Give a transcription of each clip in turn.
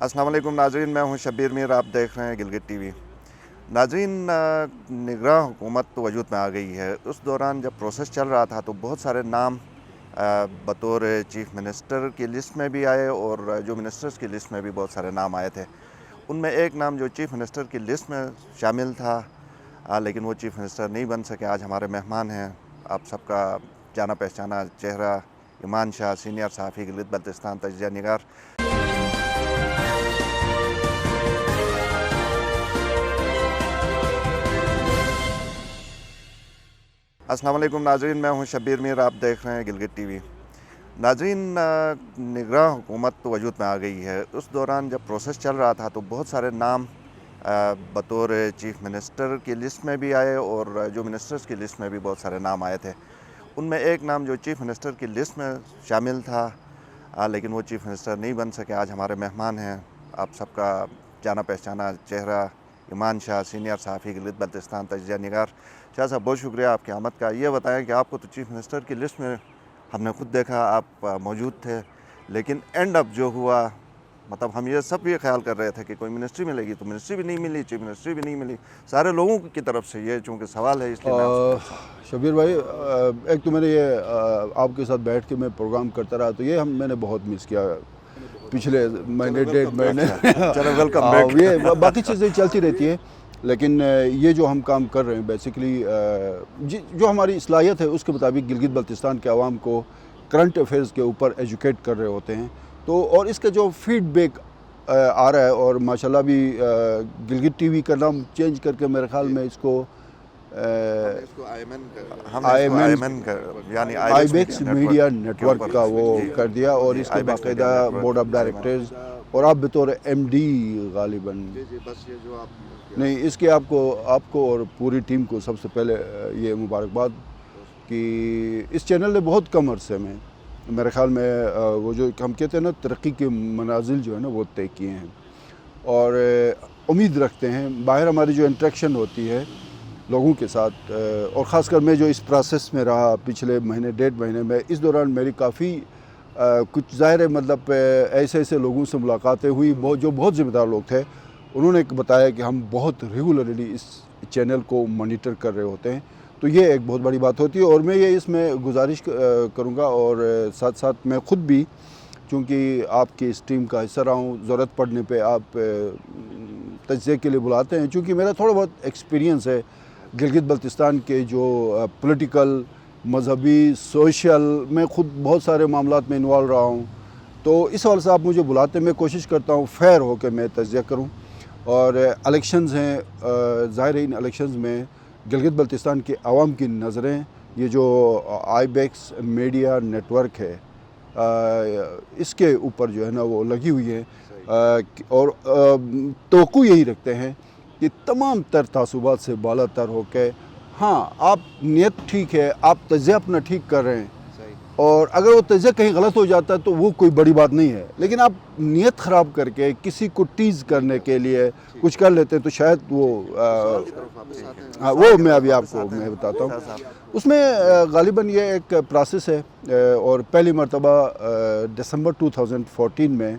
السلام علیکم ناظرین، میں ہوں شبیر میر، آپ دیکھ رہے ہیں گلگت ٹی وی۔ ناظرین، نگراں حکومت وجود میں آ گئی ہے۔ اس دوران جب پروسیس چل رہا تھا تو بہت سارے نام بطور چیف منسٹر کی لسٹ میں بھی آئے اور جو منسٹرز کی لسٹ میں بھی بہت سارے نام آئے تھے۔ ان میں ایک نام جو چیف منسٹر کی لسٹ میں شامل تھا لیکن وہ چیف منسٹر نہیں بن سکے، آج ہمارے مہمان ہیں، آپ سب کا جانا پہچانا چہرہ ایمان شاہ، سینئر صحافی، گلگت بلتستان تجزیہ نگار۔ السلام علیکم ناظرین، میں ہوں شبیر میر، آپ دیکھ رہے ہیں گلگت ٹی وی۔ ناظرین، نگراں حکومت وجود میں آ گئی ہے۔ اس دوران جب پروسیس چل رہا تھا تو بہت سارے نام بطور چیف منسٹر کی لسٹ میں بھی آئے اور جو منسٹرز کی لسٹ میں بھی بہت سارے نام آئے تھے۔ ان میں ایک نام جو چیف منسٹر کی لسٹ میں شامل تھا لیکن وہ چیف منسٹر نہیں بن سکے، آج ہمارے مہمان ہیں، آپ سب کا جانا پہچانا چہرہ ایمان شاہ، سینئر صحافی، گلگت بلتستان تجزیہ نگار۔ شاہ صاحب، بہت شکریہ آپ کی آمد کا۔ یہ بتائیں کہ آپ کو تو چیف منسٹر کی لسٹ میں ہم نے خود دیکھا، آپ موجود تھے، لیکن اینڈ اپ جو ہوا، مطلب ہم یہ سب یہ خیال کر رہے تھے کہ کوئی منسٹری ملے گی تو منسٹری بھی نہیں ملی، چیف منسٹری بھی نہیں ملی، سارے لوگوں کی طرف سے یہ چونکہ سوال ہے اس لیے میں آپ سے پوچھتا ہوں۔ شبیر بھائی، ایک تو میں نے یہ آپ کے ساتھ بیٹھ کے میں پروگرام کرتا رہا تو یہ میں نے بہت مس کیا پچھلے مہینے 1.5 مہینے۔ چلو ویلکم بیک۔ یہ باقی چیزیں چلتی رہتی ہیں، لیکن یہ جو ہم کام کر رہے ہیں بیسیکلی جو ہماری صلاحیت ہے اس کے مطابق گلگت بلتستان کے عوام کو کرنٹ افیئرز کے اوپر ایجوکیٹ کر رہے ہوتے ہیں، تو اور اس کا جو فیڈ بیک آ رہا ہے، اور ماشاءاللہ بھی گلگت ٹی وی کا نام چینج کر کے میرے خیال میں اس کو آئی بیکس میڈیا نیٹ ورک کا وہ کر دیا، اور اس کے باقاعدہ بورڈ آف ڈائریکٹرز اور آپ بطور ایم ڈی غالباً نہیں، اس کے آپ کو اور پوری ٹیم کو سب سے پہلے یہ مبارکباد کہ اس چینل نے بہت کم عرصے میں میرے خیال میں وہ جو ہم کہتے ہیں نا ترقی کے منازل جو ہے نا وہ طے کیے ہیں، اور امید رکھتے ہیں باہر ہماری جو انٹریکشن ہوتی ہے لوگوں کے ساتھ، اور خاص کر میں جو اس پروسیس میں رہا پچھلے مہینے 1.5 مہینے میں، اس دوران میری کافی کچھ ظاہر ہے مطلب ایسے لوگوں سے ملاقاتیں ہوئی جو بہت ذمہ دار لوگ تھے، انہوں نے بتایا کہ ہم بہت ریگولرلی اس چینل کو مانیٹر کر رہے ہوتے ہیں، تو یہ ایک بہت بڑی بات ہوتی ہے۔ اور میں یہ اس میں گزارش کروں گا، اور ساتھ ساتھ میں خود بھی چونکہ آپ کی اس ٹیم کا حصہ رہا ہوں، ضرورت پڑنے پہ آپ تجزیے کے لیے بلاتے ہیں، چونکہ میرا تھوڑا بہت ایکسپیرینس ہے گلگت بلتستان کے جو پولیٹیکل، مذہبی، سوشل، میں خود بہت سارے معاملات میں انوالو رہا ہوں، تو اس حوالے سے آپ مجھے بلاتے ہیں، میں کوشش کرتا ہوں فیئر ہو کے میں تجزیہ کروں۔ اور الیکشنز ہیں، ظاہر ہے ان الیکشنز میں گلگت بلتستان کے عوام کی نظریں یہ جو آئی بیکس میڈیا نیٹ ورک ہے اس کے اوپر جو ہے نا وہ لگی ہوئی ہے، اور توقع یہی رکھتے ہیں کہ تمام تر تعصبات سے بالا تر ہو کے، ہاں آپ نیت ٹھیک ہے، آپ تجزیہ اپنا ٹھیک کر رہے ہیں، اور اگر وہ تجزیہ کہیں غلط ہو جاتا ہے تو وہ کوئی بڑی بات نہیں ہے، لیکن آپ نیت خراب کر کے کسی کو ٹیز کرنے کے لیے کچھ کر لیتے ہیں تو شاید وہ میں ابھی آپ کو میں بتاتا ہوں۔ اس میں غالباً یہ ایک پروسیس ہے، اور پہلی مرتبہ دسمبر 2014 میں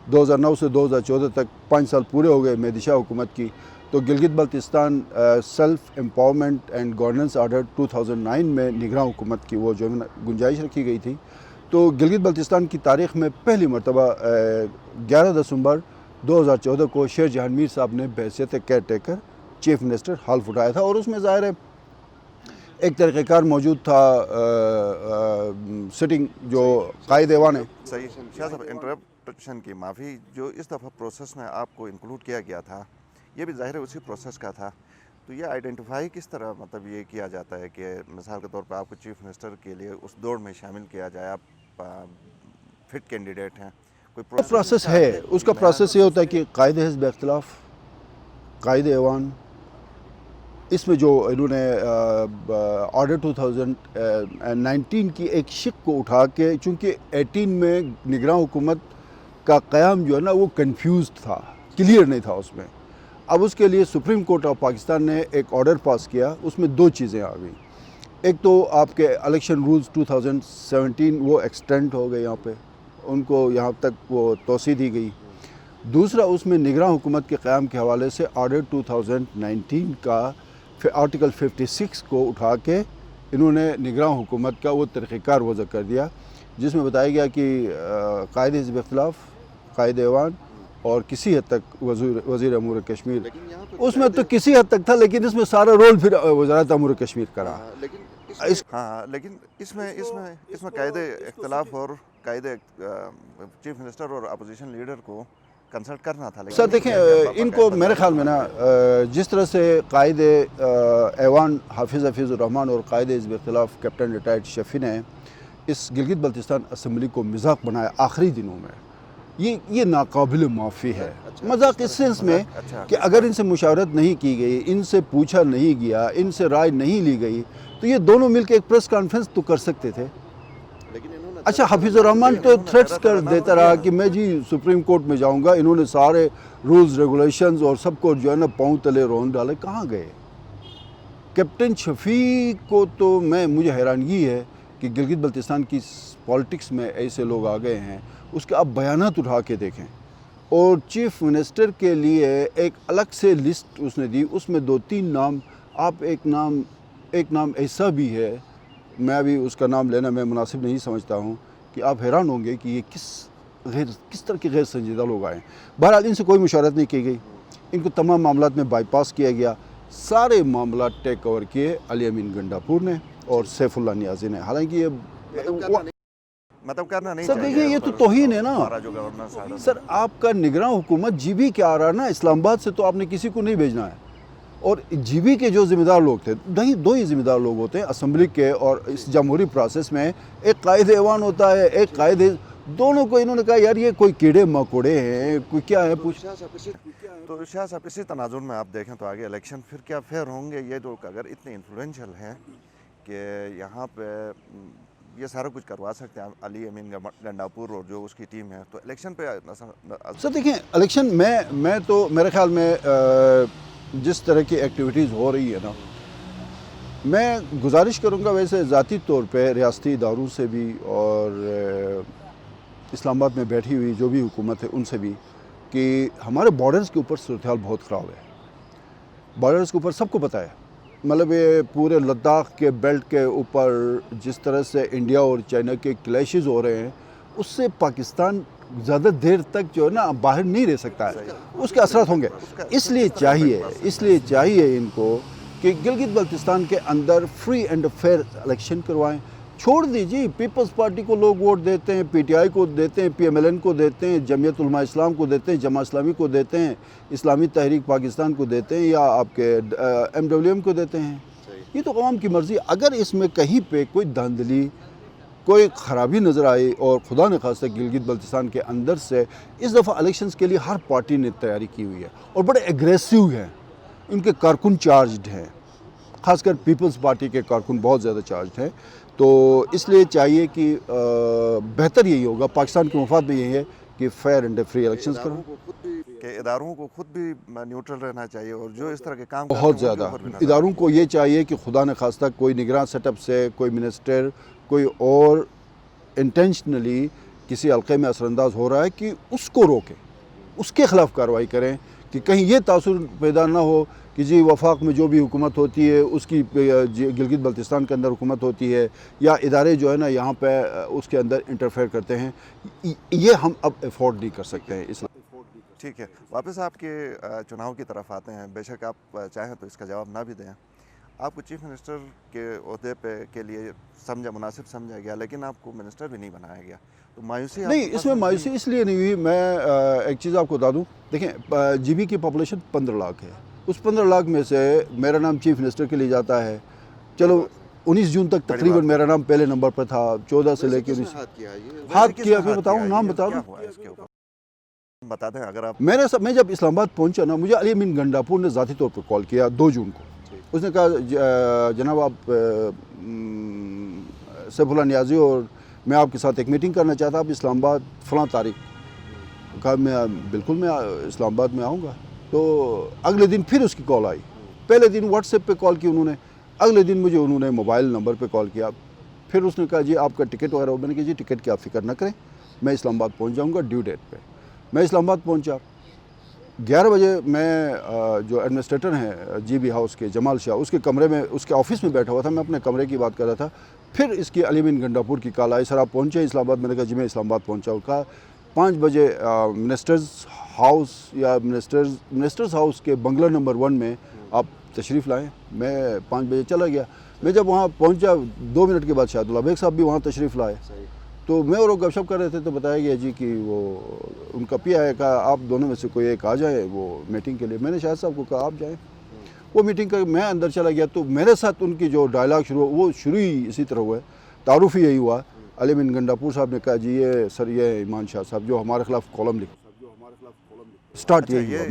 2009 سے 2014 تک 5 سال پورے ہو گئے مہدی شاہ حکومت کی، تو Gilgit Baltistan self empowerment and governance order 2009 میں نگراں حکومت کی وہ جو گنجائش رکھی گئی تھی، تو گلگت بلتستان کی تاریخ میں پہلی مرتبہ 11 دسمبر 2014 کو شیر جہان میر صاحب نے بحیثیت کیئر ٹیکر چیف منسٹر حلف اٹھایا تھا، اور اس میں ظاہر ہے ایک طریقہ کار موجود تھا، سٹنگ جو قائد ایوان ہے۔ صحیح شاہ صاحب، انٹرپشن کی معافی، جو اس دفعہ پروسیس میں آپ کو انکلوڈ کیا گیا تھا یہ بھی ظاہر ہے اسی پروسیس کا تھا، تو یہ آئیڈینٹیفائی کس طرح مطلب یہ کیا جاتا ہے کہ مثال کے طور پر آپ کو چیف منسٹر کے لیے اس دوڑ میں شامل کیا جائے، آپ فٹ کینڈیڈیٹ ہیں، کوئی پروسیس ہے؟ اس کا پروسیس یہ ہوتا ہے کہ قائد حزب اختلاف، قائد ایوان، اس میں جو انہوں نے آرڈر 2019 کی ایک شق کو اٹھا کے، چونکہ 18 میں نگراں حکومت کا قیام جو ہے نا وہ کنفیوزڈ تھا، کلیئر نہیں تھا اس میں، اب اس کے لیے سپریم کورٹ آف پاکستان نے ایک آرڈر پاس کیا، اس میں 2 چیزیں آ گئیں، ایک تو آپ کے الیکشن رولز 2017 وہ ایکسٹینڈ ہو گئے، یہاں پہ ان کو یہاں تک وہ توسیع دی گئی، دوسرا اس میں نگراں حکومت کے قیام کے حوالے سے آرڈر 2019 کا آرٹیکل 56 کو اٹھا کے انہوں نے نگراں حکومت کا وہ طریقہ کار وضع کر دیا، جس میں بتایا گیا کہ قائد حزب اختلاف، قائد ایوان اور کسی حد تک وزیر امور کشمیر، اس میں تو کسی حد تک تھا، لیکن اس میں سارا رول پھر وزارت امور کشمیر کا رہا۔ لیکن اس میں قائد اختلاف اور قائد چیف منسٹر اور اپوزیشن لیڈر کو کنسلٹ کرنا تھا۔ سر دیکھیں، ان کو میرے خیال میں نا جس طرح سے قائد ایوان حافظ الرحمان اور قائد حزب اختلاف کیپٹن ریٹائرڈ شفیع نے اس گلگت بلتستان اسمبلی کو مذاق بنایا آخری دنوں میں، یہ ناقابل معافی ہے۔ مذاق اس سینس میں کہ اگر ان سے مشاورت نہیں کی گئی، ان سے پوچھا نہیں گیا، ان سے رائے نہیں لی گئی، تو یہ دونوں مل کے ایک پریس کانفرنس تو کر سکتے تھے۔ اچھا، حافظ الرحمان تو تھریٹس کر دیتا رہا کہ میں جی سپریم کورٹ میں جاؤں گا، انہوں نے سارے رولز ریگولیشنز اور سب کو جو ہے نا پاؤں تلے رون ڈالے، کہاں گئے؟ کیپٹن شفیع کو تو مجھے حیرانگی ہے کہ گلگت بلتستان کی پالیٹکس میں ایسے لوگ آ گئے ہیں، اس کے آپ بیانات اٹھا کے دیکھیں۔ اور چیف منسٹر کے لیے ایک الگ سے لسٹ اس نے دی، اس میں 2-3 نام، آپ ایک نام ایسا بھی ہے، میں ابھی اس کا نام لینا میں مناسب نہیں سمجھتا ہوں، کہ آپ حیران ہوں گے کہ یہ کس طرح کے غیر سنجیدہ لوگ آئے ہیں۔ بہرحال ان سے کوئی مشاورت نہیں کی گئی، ان کو تمام معاملات میں بائی پاس کیا گیا، سارے معاملات ٹیک اوور کیے علی امین گنڈاپور نے اور سیف اللہ نیازی نے۔ حالانکہ یہ مطلب کرنا نہیں سر چاہیے۔ دیکھیے، یہ تو توہین ہے نا سر۔ آپ کا نگراں حکومت جی بی کے آ رہا نا، اسلام آباد سے تو آپ نے کسی کو نہیں بھیجنا ہے، اور جی بی کے جو ذمہ دار لوگ تھے، دو ہی ذمہ دار لوگ ہوتے ہیں اسمبلی کے، اور اس جمہوری پروسیس میں ایک قائد ایوان ہوتا ہے، ایک قائد، دونوں کو انہوں نے کہا یار یہ کوئی کیڑے مکوڑے ہیں، کوئی کیا ہے پوچھ۔ تو شاہ صاحب اسی تناظر میں آپ دیکھیں تو آگے الیکشن پھر کیا فیئر ہوں گے؟ یہ جو اگر اتنے انفلوئنشل ہیں کہ یہاں پہ یہ سارا کچھ کروا سکتے ہیں علی امین گنڈاپور اور جو اس کی ٹیم ہے، تو الیکشن پہ سر دیکھیں، الیکشن میں تو میرے خیال میں جس طرح کی ایکٹیویٹیز ہو رہی ہے نا، میں گزارش کروں گا ویسے ذاتی طور پہ ریاستی اداروں سے بھی اور اسلام آباد میں بیٹھی ہوئی جو بھی حکومت ہے ان سے بھی، کہ ہمارے بارڈرز کے اوپر صورتحال بہت خراب ہے۔ بارڈرز کے اوپر سب کو پتہ ہے، مطلب یہ پورے لداخ کے بیلٹ کے اوپر جس طرح سے انڈیا اور چائنا کے کلیشز ہو رہے ہیں، اس سے پاکستان زیادہ دیر تک جو ہے نا باہر نہیں رہ سکتا ہے، اس کے اثرات ہوں گے۔ اس لیے چاہیے ان کو کہ گلگت بلتستان کے اندر فری اینڈ فیئر الیکشن کروائیں۔ چھوڑ دیجیے، پیپلز پارٹی کو لوگ ووٹ دیتے ہیں، پی ٹی آئی کو دیتے ہیں، پی ایم ایل این کو دیتے ہیں، جمعیت علماء اسلام کو دیتے ہیں، جماعت اسلامی کو دیتے ہیں، اسلامی تحریک پاکستان کو دیتے ہیں، یا آپ کے ایم ڈبلیو ایم کو دیتے ہیں۔ یہ تو عوام کی مرضی۔ اگر اس میں کہیں پہ کوئی دھاندلی، کوئی خرابی نظر آئی، اور خدا نخواستہ گلگت بلتستان کے اندر سے اس دفعہ الیکشنز کے لیے ہر پارٹی نے تیاری کی ہوئی ہے اور بڑے ایگریسو ہیں، ان کے کارکن چارجڈ ہیں، خاص کر پیپلز پارٹی کے کارکن بہت زیادہ چارجڈ ہیں۔ تو اس لیے چاہیے کہ بہتر یہی ہوگا، پاکستان کے مفاد میں یہی ہے کہ فیئر اینڈ فری الیکشنز کروں۔ کہ اداروں کو خود بھی نیوٹرل رہنا چاہیے، اور جو اس طرح کے کام بہت زیادہ اداروں کو یہ چاہیے کہ خدا نخواستہ کوئی نگراں سیٹ اپ سے کوئی منسٹر کوئی اور انٹینشنلی کسی حلقے میں اثر انداز ہو رہا ہے کہ اس کو روکیں، اس کے خلاف کارروائی کریں، کہ کہیں یہ تاثر پیدا نہ ہو کہ جی وفاق میں جو بھی حکومت ہوتی ہے اس کی گلگت بلتستان کے اندر حکومت ہوتی ہے، یا ادارے جو ہے نا یہاں پہ اس کے اندر انٹرفیئر کرتے ہیں۔ یہ ہم اب افورڈ نہیں کر سکتے ہیں۔ ٹھیک ہے، واپس آپ کے چناؤ کی طرف آتے ہیں۔ بے شک آپ چاہیں تو اس کا جواب نہ بھی دیں، آپ کو چیف منسٹر کے عہدے پہ کے لیے مناسب سمجھا گیا، لیکن آپ کو منسٹر بھی نہیں بنایا گیا، تو مایوسی نہیں، اس میں مایوسی اس لیے نہیں ہوئی۔ میں ایک چیز آپ کو بتا دوں، دیکھیں جی بی کی پاپولیشن 15 لاکھ ہے، اس 15 لاکھ میں سے میرا نام چیف منسٹر کے لیے جاتا ہے۔ چلو 19 جون تک تقریباً میرا نام پہلے نمبر پر تھا، 14 سے لے کے 19 ہاتھ کیا۔ میں بتاؤں، نام بتا دوں، بتا دیں اگر آپ۔ میں جب اسلام آباد پہنچا نا، مجھے علی امین گنڈاپور نے ذاتی طور پر کال کیا 2 جون کو۔ اس نے کہا جناب آپ سیف اللہ نیازی اور میں آپ کے ساتھ ایک میٹنگ کرنا چاہتا، آپ اسلام آباد فلاں تاریخ۔ کہا میں بالکل میں اسلام آباد میں آؤں گا۔ تو اگلے دن پھر اس کی کال آئی، پہلے دن واٹس ایپ پہ کال کی انہوں نے، اگلے دن مجھے انہوں نے موبائل نمبر پہ کال کیا۔ پھر اس نے کہا جی آپ کا ٹکٹ وغیرہ ہو؟ میں نے کہا جی ٹکٹ کی آپ فکر نہ کریں، میں اسلام آباد پہنچ جاؤں گا ڈیو ڈیٹ پہ۔ میں اسلام آباد پہنچا، 11 بجے میں جو ایڈمنسٹریٹر ہیں جی بی ہاؤس کے جمال شاہ، اس کے کمرے میں، اس کے آفس میں بیٹھا ہوا تھا، میں اپنے کمرے کی بات کر رہا تھا. پھر اس کی علی امین گنڈا پور کی کال آئی، سر آپ پہنچے اسلام آباد؟ میں نے کہا جی میں اسلام آباد پہنچا ہوں. کہا 5 بجے منسٹرز ہاؤس یا منسٹرز ہاؤس کے بنگلہ نمبر 1 میں آپ تشریف لائیں. میں 5 بجے چلا گیا. میں جب وہاں پہنچا 2 منٹ کے بعد شاہد اللہ بیگ صاحب بھی وہاں تشریف لائے. تو میں اور وہ گپ شپ کر رہے تھے تو بتایا گیا جی کہ وہ ان کا پی آئی کہا آپ دونوں میں سے کوئی ایک آ جائے وہ میٹنگ کے لیے. میں نے شاہد صاحب کو کہا آپ جائیں. وہ میٹنگ کا میں اندر چلا گیا تو میرے ساتھ ان کی جو ڈائلاگ شروع وہ شروع ہی اسی طرح ہوا ہے. تعارف ہی یہی ہوا. علی امین گنڈا پور صاحب نے کہا جی یہ سر یہ ایمان شاہ صاحب جو ہمارے خلاف کالم لکھ اسٹارٹ یہی ہوا.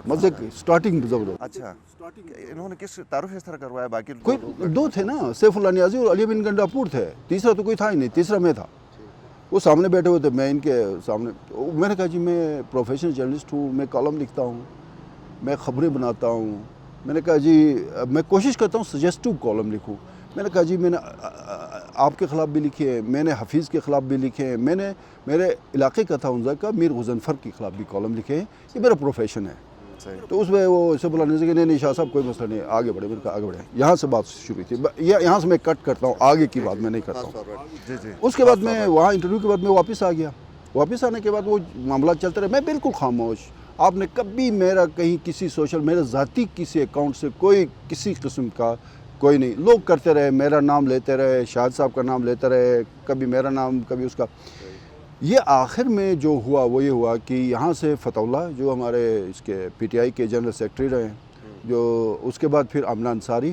مزے کی اسٹارٹنگ زبردست. اچھا انہوں نے کس تعارف اس طرح کروایا؟ باقی کوئی 2 تھے نا، سیف اللہ نیازی اور علی امین گنڈا پور تھے، تیسرا تو کوئی تھا ہی نہیں. تیسرا میں تھا. وہ سامنے بیٹھے ہوئے تھے، میں ان کے سامنے. میں نے کہا جی میں پروفیشنل جرنلسٹ ہوں، میں کالم لکھتا ہوں، میں خبریں بناتا ہوں. میں نے کہا جی میں کوشش کرتا ہوں سجیسٹو کالم لکھوں. میں نے کہا جی میں نے آپ کے خلاف بھی لکھے ہیں، میں نے حفیظ کے خلاف بھی لکھے ہیں، میں نے میرے علاقے کا تھا انزا کا میر غضنفر کے خلاف بھی کالم لکھے ہیں. یہ میرا پروفیشن ہے. تو اس میں وہ اسے بلانے سے کہ نہیں شاہ صاحب کوئی مسئلہ نہیں، آگے بڑھے. میں نے کہا آگے بڑھے. یہاں سے بات شروع تھی. یہاں سے میں کٹ کرتا ہوں، آگے کی بات میں نہیں کرتا ہوں. اس کے بعد میں وہاں انٹرویو کے بعد میں واپس آ گیا. واپس آنے کے بعد وہ معاملات چلتے رہے. میں بالکل خاموش. آپ نے کبھی میرا کہیں کسی سوشل میرا ذاتی کسی اکاؤنٹ سے کوئی کسی قسم کا کوئی نہیں. لوگ کرتے رہے، میرا نام لیتے رہے، شاہد صاحب کا نام لیتے رہے، کبھی میرا نام کبھی اس کا. یہ آخر میں جو ہوا وہ یہ ہوا کہ یہاں سے فتح اللہ جو ہمارے اس کے پی ٹی آئی کے جنرل سیکرٹری رہے، جو اس کے بعد پھر آمنہ انصاری،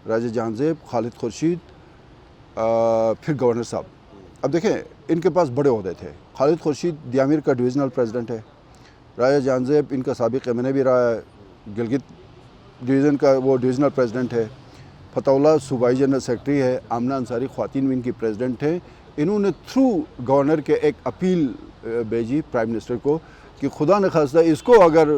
راجہ جہان زیب، خالد خورشید، پھر گورنر صاحب. اب دیکھیں ان کے پاس بڑے عہدے تھے. خالد خورشید دیامیر کا ڈویژنل پریزیڈنٹ ہے. راجہ جہان زیب ان کا سابق ایم این اے بھی رہا ہے، گلگت ڈویژن کا وہ ڈویژنل پریزیڈنٹ ہے. فتح اللہ صوبائی جنرل سیکرٹری ہے. آمنہ انصاری خواتین ون کی پریزیڈنٹ ہے. انہوں نے تھرو گورنر کے ایک اپیل بھیجی پرائم منسٹر کو کہ خدا نخواستہ اس کو اگر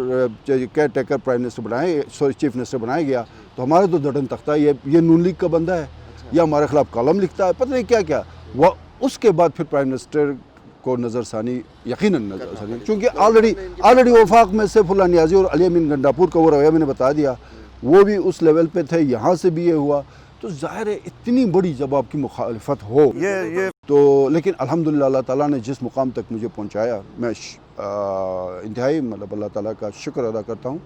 کیئر ٹیکر پرائم منسٹر بنائے چیف منسٹر بنایا گیا تو ہمارے تو دڑن تختہ یہ نون لیگ کا بندہ ہے یا ہمارے خلاف کالم لکھتا ہے، پتہ نہیں کیا کیا. وہ اس کے بعد پھر پرائم منسٹر کو نظر ثانی یقیناً نظر ثانی، چونکہ آلریڈی وفاق میں سیف اللہ نیازی اور علی امین گنڈا پور کا وہ رویہ میں نے بتا دیا، وہ بھی اس لیول پہ تھے. یہاں سے بھی یہ ہوا تو ظاہر ہے اتنی بڑی جب آپ کی مخالفت ہو تو، لیکن الحمدللہ اللہ تعالیٰ نے جس مقام تک مجھے پہنچایا میں انتہائی مطلب اللہ تعالیٰ کا شکر ادا کرتا ہوں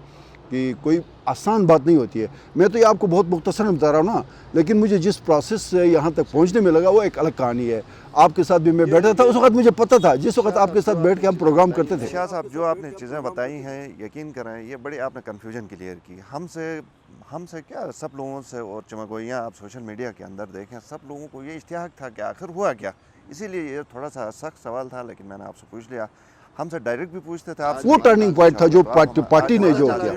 کہ کوئی آسان بات نہیں ہوتی ہے. میں تو یہ آپ کو بہت مختصراً بتا رہا ہوں نا، لیکن مجھے جس پروسیس سے یہاں تک پہنچنے میں لگا وہ ایک الگ کہانی ہے. آپ کے ساتھ بھی میں بیٹھا تھا، اس وقت مجھے پتہ تھا جس وقت آپ کے ساتھ بیٹھ کے ہم پروگرام کرتے تھے. شاہ صاحب جو آپ نے چیزیں بتائی ہیں یقین کریں یہ بڑی آپ نے کنفیوژن کلیئر کی. ہم سے کیا سب لوگوں سے اور چمگوئیاں آپ سوشل میڈیا کے اندر دیکھیں سب لوگوں کو یہ اشتیاق تھا کہ آخر ہوا کیا. اسی لیے یہ تھوڑا سا سخت سوال تھا لیکن میں نے آپ سے پوچھ لیا. ہم سے ڈائریکٹ بھی پوچھتے تھے. وہ ٹرننگ پوائنٹ تھا جو پارٹی نے جو کیا.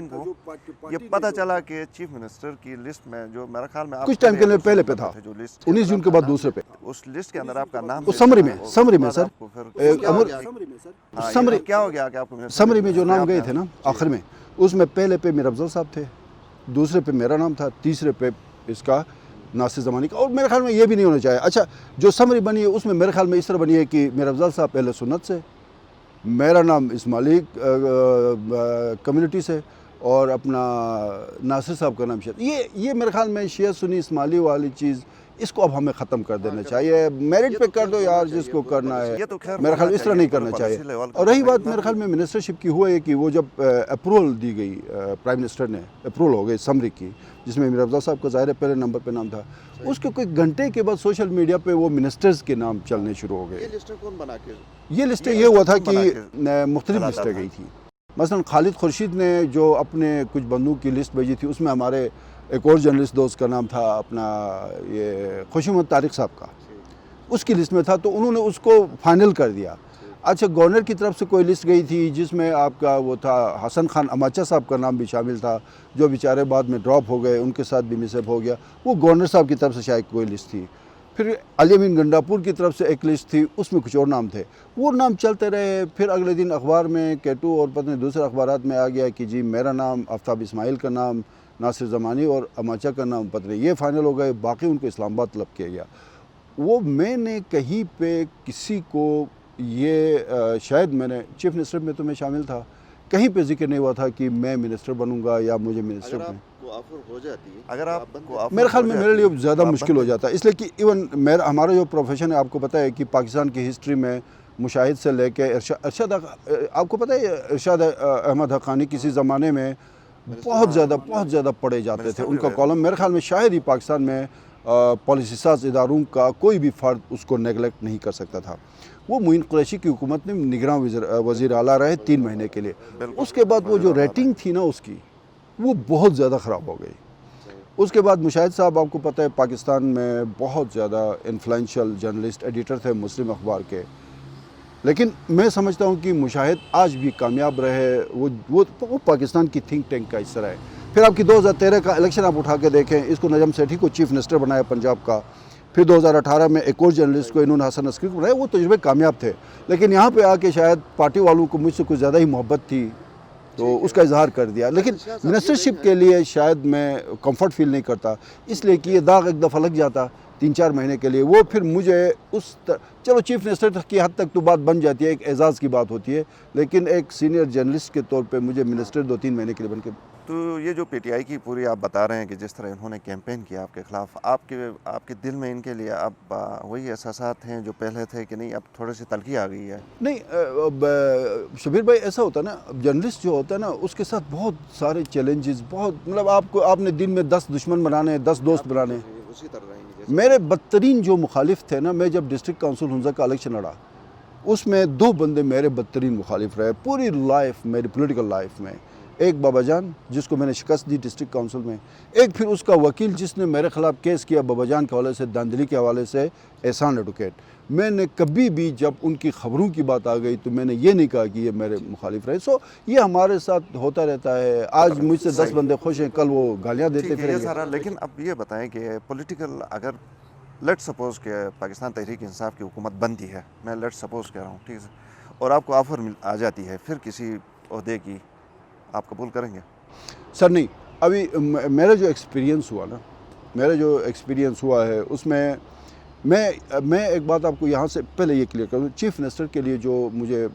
یہ پتہ چلا کہ چیف منسٹر کی لسٹ میں جو میرا خیال میں کچھ ٹائم کے لیے پہلے پہ تھا، 19 جون کے بعد دوسرے پہ اس لسٹ کے اندر آپ کا نام سمری میں سر سمری کیا ہو گیا کہ آپ کو سمری میں جو نام گئے تھے نا آخر میں، اس میں پہلے پہ میر افضل صاحب تھے، دوسرے پہ میرا نام تھا، تیسرے پہ اس کا ناصر زمانی کا. اور میرے خیال میں یہ بھی نہیں ہونا چاہیے. اچھا جو سمری بنی ہے اس میں میرے خیال میں اس طرح بنی ہے کہ میر افضل صاحب اہل سنت سے، میرا نام اسماعیلی کمیونٹی سے، اور اپنا ناصر صاحب کا نام شیعہ. یہ میرے خیال میں شیعہ سنی اسماعیلی والی چیز اس کو اب ہمیں ختم کر دینا چاہیے. میرٹ پہ کر دو یار جس کو کرنا ہے، میرے خیال اس طرح نہیں کرنا چاہیے. اور رہی بات میرے خیال میں منسٹرشپ کی ہوا ہے کہ وہ جب اپروول دی گئی پرائم منسٹر نے اپروول ہو گئی سمری کی جس میں میر افضل صاحب کا ظاہر ہے پہلے نمبر پہ نام تھا، اس کے کوئی گھنٹے کے بعد سوشل میڈیا پہ وہ منسٹرز کے نام چلنے شروع ہو گئے. یہ لسٹیں یہ ہوا تھا کہ مختلف لسٹیں گئی تھی. مثلا خالد خورشید نے جو اپنے کچھ بندوں کی لسٹ بھیجی تھی اس میں ہمارے ایک اور جرنلسٹ دوست کا نام تھا اپنا یہ خوشی محمد طارق صاحب کا، اس کی لسٹ میں تھا تو انہوں نے اس کو فائنل کر دیا. اچھا گورنر کی طرف سے کوئی لسٹ گئی تھی جس میں آپ کا وہ تھا حسن خان اماچا صاحب کا نام بھی شامل تھا جو بیچارے بعد میں ڈراپ ہو گئے، ان کے ساتھ بھی مس اپ ہو گیا. وہ گورنر صاحب کی طرف سے شاید کوئی لسٹ تھی. پھر علی امین گنڈا پور کی طرف سے ایک لسٹ تھی، اس میں کچھ اور نام تھے، وہ نام چلتے رہے. پھر اگلے دن اخبار میں کیٹو اور پتہ نہیں دوسرے اخبارات میں آ گیا کہ جی میرا نام، آفتاب اسماعیل کا نام، ناصر زمانی اور اماچا کا نام پتہ نہیں یہ فائنل ہو گئے، باقی ان کو اسلام آباد طلب کیا گیا. وہ میں نے کہیں پہ کسی کو یہ شاید میں نے چیف منسٹر میں تو میں شامل تھا، کہیں پہ ذکر نہیں ہوا تھا کہ میں منسٹر بنوں گا یا مجھے منسٹر اگر آپ کو آفر ہو جاتی ہے، اگر آپ کو آفر میرے خیال میں میرے لیے زیادہ آپ مشکل ہو جاتا ہے، اس لیے کہ ایون ہمارا جو پروفیشن ہے آپ کو پتہ ہے کہ پاکستان کی ہسٹری میں مشاہد سے لے کے ارشاد آپ کو پتہ ہے ارشاد احمد حقانی کسی زمانے میں بہت زیادہ پڑھے جاتے تھے، ان کا کالم میرے خیال میں شاید ہی پاکستان میں پالیسی ساز اداروں کا کوئی بھی فرد اس کو نیگلیکٹ نہیں کر سکتا تھا۔ وہ معین قریشی کی حکومت میں نگراں وزیر اعلیٰ رہے 3 مہینے کے لیے، اس کے بعد وہ جو ریٹنگ تھی نا اس کی وہ بہت زیادہ خراب ہو گئی۔ اس کے بعد مشاہد صاحب آپ کو پتہ ہے پاکستان میں بہت زیادہ انفلوئنشل جرنلسٹ ایڈیٹر تھے مسلم اخبار کے، لیکن میں سمجھتا ہوں کہ مشاہد آج بھی کامیاب رہے، وہ پاکستان کی تھنک ٹینک کا حصہ رہے۔ پھر آپ کی 2013 کا الیکشن آپ اٹھا کے دیکھیں، اس کو نجم سیٹھی کو چیف منسٹر بنایا پنجاب کا، پھر 2018 میں ایک اور جرنلسٹ کو انہوں نے حسن عسکری کو بنایا، وہ تجربے کامیاب تھے، لیکن یہاں پہ آ کے شاید پارٹی والوں کو مجھ سے کچھ زیادہ ہی محبت تھی تو اس کا اظہار کر دیا، لیکن منسٹرشپ کے لیے شاید میں کمفرٹ فیل نہیں کرتا، اس لیے کہ یہ داغ ایک دفعہ لگ جاتا 3-4 مہینے کے لیے، وہ پھر مجھے چلو چیف منسٹر کی حد تک تو بات بن جاتی ہے، ایک اعزاز کی بات ہوتی ہے، لیکن ایک سینئر جرنلسٹ کے طور پہ مجھے منسٹر 2-3 مہینے کے لیے بن کے۔ تو یہ جو پی ٹی آئی کی پوری آپ بتا رہے ہیں کہ جس طرح انہوں نے کیمپین کیا آپ کے خلاف، آپ کے دل میں ان کے لیے اب وہی احساسات ہیں جو پہلے تھے کہ نہیں اب تھوڑے سی تلخی آ گئی ہے؟ نہیں شبیر بھائی، ایسا ہوتا ہے نا، جرنلسٹ جو ہوتا ہے نا اس کے ساتھ بہت سارے چیلنجز، بہت مطلب آپ نے دن میں 10 دشمن بنانے، 10 دوست بنانے۔ اسی طرح میرے بدترین جو مخالف تھے نا، میں جب ڈسٹرکٹ کونسل ہنزا کا الیکشن لڑا اس میں 2 بندے میرے بدترین مخالف رہے پوری لائف، میری پولیٹیکل لائف میں۔ ایک بابا جان جس کو میں نے شکست دی ڈسٹرکٹ کونسل میں، ایک پھر اس کا وکیل جس نے میرے خلاف کیس کیا بابا جان کے حوالے سے، داندلی کے حوالے سے، احسان ایڈوکیٹ۔ میں نے کبھی بھی جب ان کی خبروں کی بات آ گئی تو میں نے یہ نہیں کہا کہ یہ میرے مخالف رہے۔ سو یہ ہمارے ساتھ ہوتا رہتا ہے، آج مجھ سے 10 بندے خوش ہیں، کل وہ گالیاں دیتے پھریں گے۔ سارا، لیکن اب یہ بتائیں کہ پولیٹیکل، اگر لیٹ سپوز کہ پاکستان تحریک انصاف کی حکومت بنتی ہے، میں لیٹ سپوز کہہ رہا ہوں، ٹھیک ہے، اور آپ کو آفر آ جاتی ہے پھر کسی عہدے کی، آپ قبول کریں گے؟ سر نہیں، ابھی میرا جو ایکسپیرینس ہوا ہے اس میں میں ایک بات آپ کو یہاں سے پہلے یہ کلیئر کروں، چیف منسٹر کے لیے جو مجھے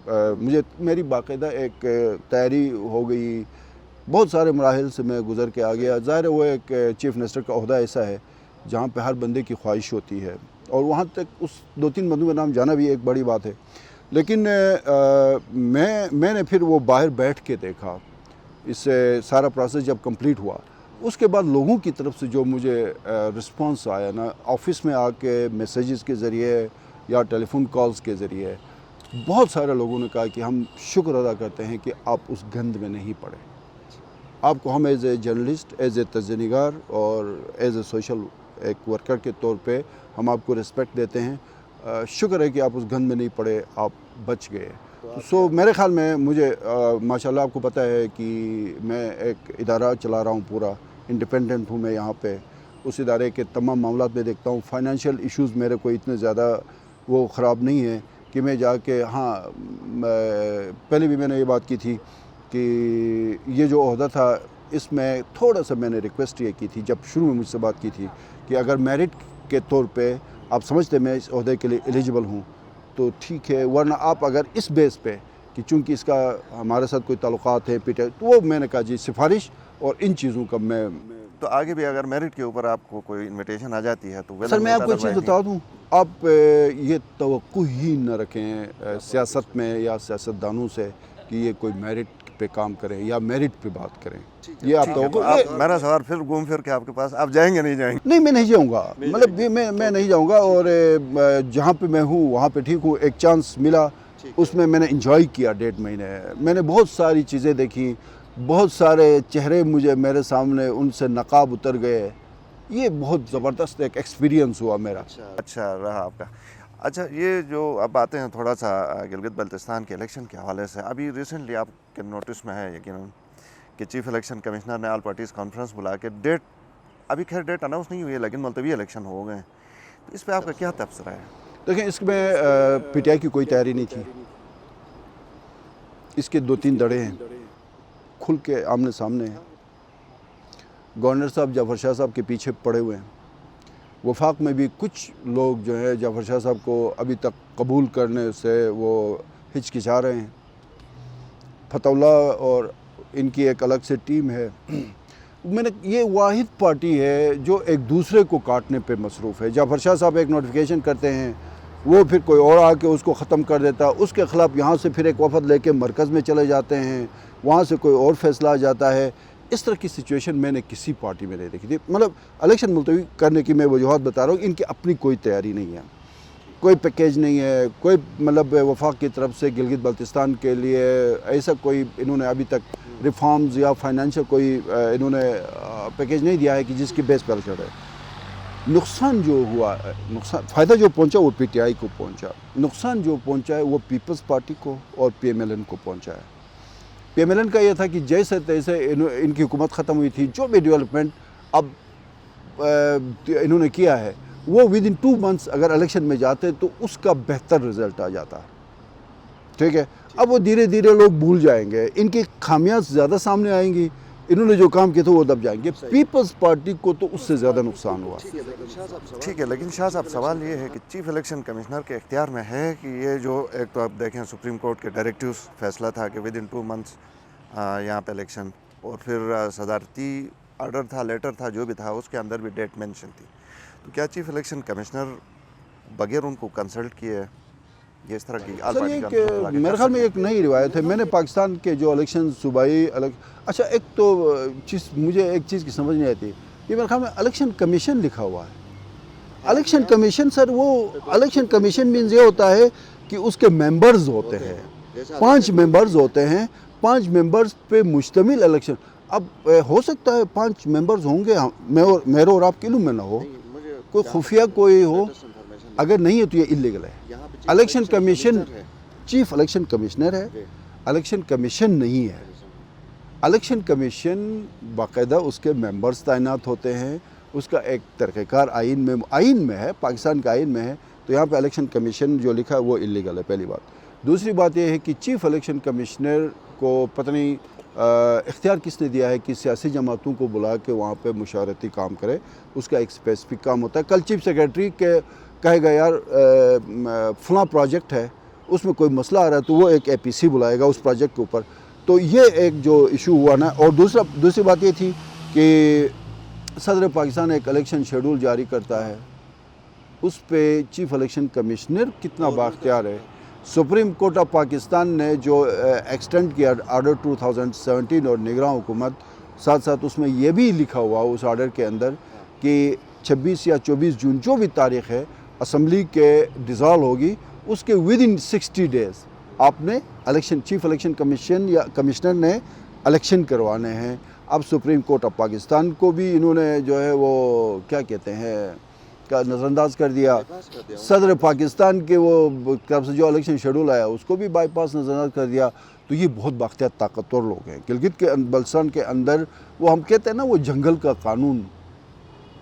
میری باقاعدہ ایک تیاری ہو گئی، بہت سارے مراحل سے میں گزر کے آ گیا۔ ظاہر ہے وہ ایک چیف منسٹر کا عہدہ ایسا ہے جہاں پہ ہر بندے کی خواہش ہوتی ہے، اور وہاں تک اس 2-3 بندوں کا نام جانا بھی ایک بڑی بات ہے، لیکن میں نے پھر وہ باہر بیٹھ کے دیکھا، اس سے سارا پروسیس جب کمپلیٹ ہوا، اس کے بعد لوگوں کی طرف سے جو مجھے رسپانس آیا نا، آفس میں آ کے میسیجز کے ذریعے یا ٹیلی فون کالز کے ذریعے، بہت سارے لوگوں نے کہا کہ ہم شکر ادا کرتے ہیں کہ آپ اس گند میں نہیں پڑے، آپ کو ہم as a journalist, as a تجزیہ نگار اور ایز اے سوشل ایک ورکر کے طور پہ ہم آپ کو رسپیکٹ دیتے ہیں، شکر ہے کہ آپ اس گند میں نہیں پڑے، آپ بچ گئے۔ سو میرے خیال میں مجھے ماشاءاللہ آپ کو پتہ ہے کہ میں ایک ادارہ چلا رہا ہوں، پورا انڈیپینڈنٹ ہوں میں یہاں پہ، اس ادارے کے تمام معاملات میں دیکھتا ہوں، فائنینشیل ایشوز میرے کو اتنے زیادہ وہ خراب نہیں ہیں کہ میں جا کے، ہاں پہلے بھی میں نے یہ بات کی تھی کہ یہ جو عہدہ تھا اس میں تھوڑا سا میں نے ریکویسٹ یہ کی تھی جب شروع میں مجھ سے بات کی تھی کہ اگر میرٹ کے طور پہ آپ سمجھتے میں اس عہدے کے لیے ایلیجبل ہوں تو ٹھیک ہے، ورنہ آپ اگر اس بیس پہ کہ چونکہ اس کا ہمارے ساتھ کوئی تعلقات ہیں تو وہ میں نے کہا جی سفارش اور ان چیزوں کا میں تو آگے بھی اگر میرٹ کے اوپر آپ کو کوئی انویٹیشن آ جاتی ہے تو سر میں آپ کو ایک چیز بتا دوں، آپ یہ توقع ہی نہ رکھیں سیاست میں یا سیاستدانوں سے کہ یہ کوئی میرٹ پہ کام کریں یا میرٹ پہ بات کریں، یہ آپ توقع، میرا سوال پھر گھوم پھر کے آپ کے پاس، آپ جائیں گے نہیں جائیں گے؟ نہیں میں نہیں جاؤں گا، مطلب میں نہیں جاؤں گا، اور جہاں پہ میں ہوں وہاں پہ ٹھیک ہوں، ایک چانس ملا اس میں نے انجوائے کیا 1.5 مہینے، میں نے بہت ساری چیزیں دیکھی، بہت سارے چہرے مجھے میرے سامنے ان سے نقاب اتر گئے، یہ بہت زبردست ایک ایکسپیرینس ہوا میرا۔ اچھا رہا آپ کا۔ اچھا یہ جو اب آتے ہیں تھوڑا سا گلگت بلتستان کے الیکشن کے حوالے سے، ابھی ریسنٹلی آپ کے نوٹس میں ہے یقیناً کہ چیف الیکشن کمشنر نے آل پارٹیز کانفرنس بلا کے ڈیٹ، ابھی خیر ڈیٹ اناؤنس نہیں ہوئی ہے لیکن ملتوی الیکشن ہو گئے ہیں، تو اس پہ آپ کا کیا تبصرہ ہے؟ دیکھیں اس میں پی ٹی آئی کی کوئی تیاری نہیں تھی، اس کے 2-3 دڑے ہیں کھل کے آمنے سامنے ہیں، گورنر صاحب جعفر شاہ صاحب کے پیچھے پڑے ہوئے ہیں، وفاق میں بھی کچھ لوگ جو ہے جعفر شاہ صاحب کو ابھی تک قبول کرنے سے وہ ہچکچا رہے ہیں، فتح اللہ اور ان کی ایک الگ سے ٹیم ہے. یہ واحد پارٹی ہے جو ایک دوسرے کو کاٹنے پہ مصروف ہے. جعفر شاہ صاحب ایک نوٹیفیکیشن کرتے ہیں, وہ پھر کوئی اور آ کے اس کو ختم کر دیتا ہے, اس کے خلاف یہاں سے پھر ایک وفد لے کے مرکز میں چلے جاتے ہیں, وہاں سے کوئی اور فیصلہ آ جاتا ہے. اس طرح کی سچویشن میں نے کسی پارٹی میں نہیں دیکھی تھی. مطلب الیکشن ملتوی کرنے کی میں وجوہات بتا رہا ہوں, ان کی اپنی کوئی تیاری نہیں ہے, کوئی پیکیج نہیں ہے, کوئی مطلب وفاق کی طرف سے گلگت بلتستان کے لیے ایسا کوئی انہوں نے ابھی تک ریفارمز یا فائنینشیل کوئی انہوں نے پیکیج نہیں دیا ہے کہ جس کی بیس پر چڑھے. نقصان جو ہوا, فائدہ جو پہنچا وہ پی ٹی آئی کو پہنچا, نقصان جو پہنچا ہے وہ پیپلز پارٹی کو اور پی ایم ایل این کو پہنچا ہے. پی ایم ایل این کا یہ تھا کہ جیسے تیسے ان کی حکومت ختم ہوئی تھی, جو بھی ڈیولپمنٹ اب انہوں نے کیا ہے وہ ود ان 2 months اگر الیکشن میں جاتے تو اس کا بہتر رزلٹ آ جاتا. ٹھیک ہے, اب وہ دھیرے دھیرے لوگ بھول جائیں گے, ان کی خامیاں زیادہ سامنے آئیں گی, انہوں نے جو کام کیا تھا وہ دب جائیں گے. پیپلز پارٹی کو تو اس سے زیادہ نقصان ہوا. ٹھیک ہے, لیکن شاہ صاحب سوال یہ ہے کہ چیف الیکشن کمشنر کے اختیار میں ہے کہ یہ جو ایک تو آپ دیکھیں سپریم کورٹ کے ڈائریکٹیوز فیصلہ تھا کہ ود ان 2 months یہاں پہ الیکشن, اور پھر صدارتی آرڈر تھا, لیٹر تھا, جو بھی تھا اس کے اندر بھی ڈیٹ مینشن تھی. تو کیا چیف الیکشن کمشنر بغیر ان کو کنسلٹ کیے یہ اس طرح کی میرے خیال میں ایک نئی روایت ہے. میں نے پاکستان کے جو الیکشن صوبائی اچھا ایک تو چیز مجھے ایک چیز کی سمجھ نہیں آتی, یہ میرے خیال میں الیکشن کمیشن لکھا ہوا ہے. الیکشن کمیشن سر, وہ الیکشن کمیشن مینز یہ ہوتا ہے کہ اس کے ممبرز ہوتے ہیں, 5 ممبرز ہوتے ہیں, 5 ممبرز پہ مشتمل الیکشن. اب ہو سکتا ہے 5 ممبرز ہوں گے, میرے اور آپ کے علم میں نہ ہو, کوئی خفیہ کوئی ہو, اگر نہیں ہے تو یہ اللیگل ہے. Election commission chief election commissioner ہے, الیکشن کمیشن نہیں ہے. الیکشن کمیشن باقاعدہ اس کے ممبرز تعینات ہوتے ہیں, اس کا ایک طریقہ کار آئین میں ہے, پاکستان کا آئین میں ہے. تو یہاں پہ الیکشن کمیشن جو لکھا ہے وہ اللیگل ہے, پہلی بات. دوسری بات یہ ہے کہ چیف الیکشن کمشنر کو پتہ نہیں اختیار کس نے دیا ہے کہ سیاسی جماعتوں کو بلا کے وہاں پہ مشاورتی کام کرے. اس کا ایک اسپیسیفک کام ہوتا ہے. کل چیف سیکریٹری کے کہے گا یار فلاں پروجیکٹ ہے, اس میں کوئی مسئلہ آ رہا ہے تو وہ ایک اے پی سی بلائے گا اس پروجیکٹ کے اوپر. تو یہ ایک جو ایشو ہوا نا. اور دوسری بات یہ تھی کہ صدر پاکستان ایک الیکشن شیڈول جاری کرتا ہے, اس پہ چیف الیکشن کمشنر کتنا بااختیار ہے. سپریم کورٹ آف پاکستان نے جو ایکسٹینڈ کیا آرڈر 2017 اور نگراں حکومت, ساتھ ساتھ اس میں یہ بھی لکھا ہوا اس آرڈر کے اندر کہ 26 یا 24 جون جو بھی تاریخ ہے اسمبلی کے ڈیزالو ہوگی, اس کے ود ان 60 days آپ نے الیکشن چیف الیکشن کمیشن یا کمشنر نے الیکشن کروانے ہیں. اب سپریم کورٹ آف پاکستان کو بھی انہوں نے جو ہے وہ کیا کہتے ہیں نظر انداز کر دیا. صدر پاکستان کے وہ طرف سے جو الیکشن شیڈول آیا اس کو بھی بائی پاس نظر انداز کر دیا. تو یہ بہت بااختیار طاقتور لوگ ہیں. گلگت کے بلتستان کے اندر وہ ہم کہتے ہیں نا وہ جنگل کا قانون,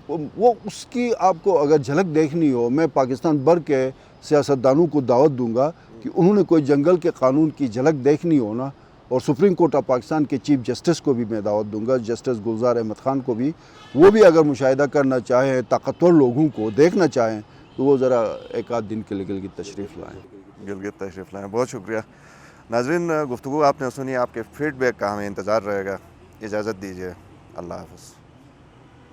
وہ اس کی آپ کو اگر جھلک دیکھنی ہو, میں پاکستان بھر کے سیاستدانوں کو دعوت دوں گا کہ انہوں نے کوئی جنگل کے قانون کی جھلک دیکھنی ہو نا, اور سپریم کورٹ آف پاکستان کے چیف جسٹس کو بھی میں دعوت دوں گا, جسٹس گلزار احمد خان کو بھی, وہ بھی اگر مشاہدہ کرنا چاہیں, طاقتور لوگوں کو دیکھنا چاہیں تو وہ ذرا ایک آدھ دن کے لیے گلگت تشریف لائیں. گلگت تشریف لائیں. بہت شکریہ. ناظرین گفتگو آپ نے سنی, آپ کے فیڈ بیک کا ہمیں انتظار رہے گا. اجازت دیجیے, اللہ حافظ.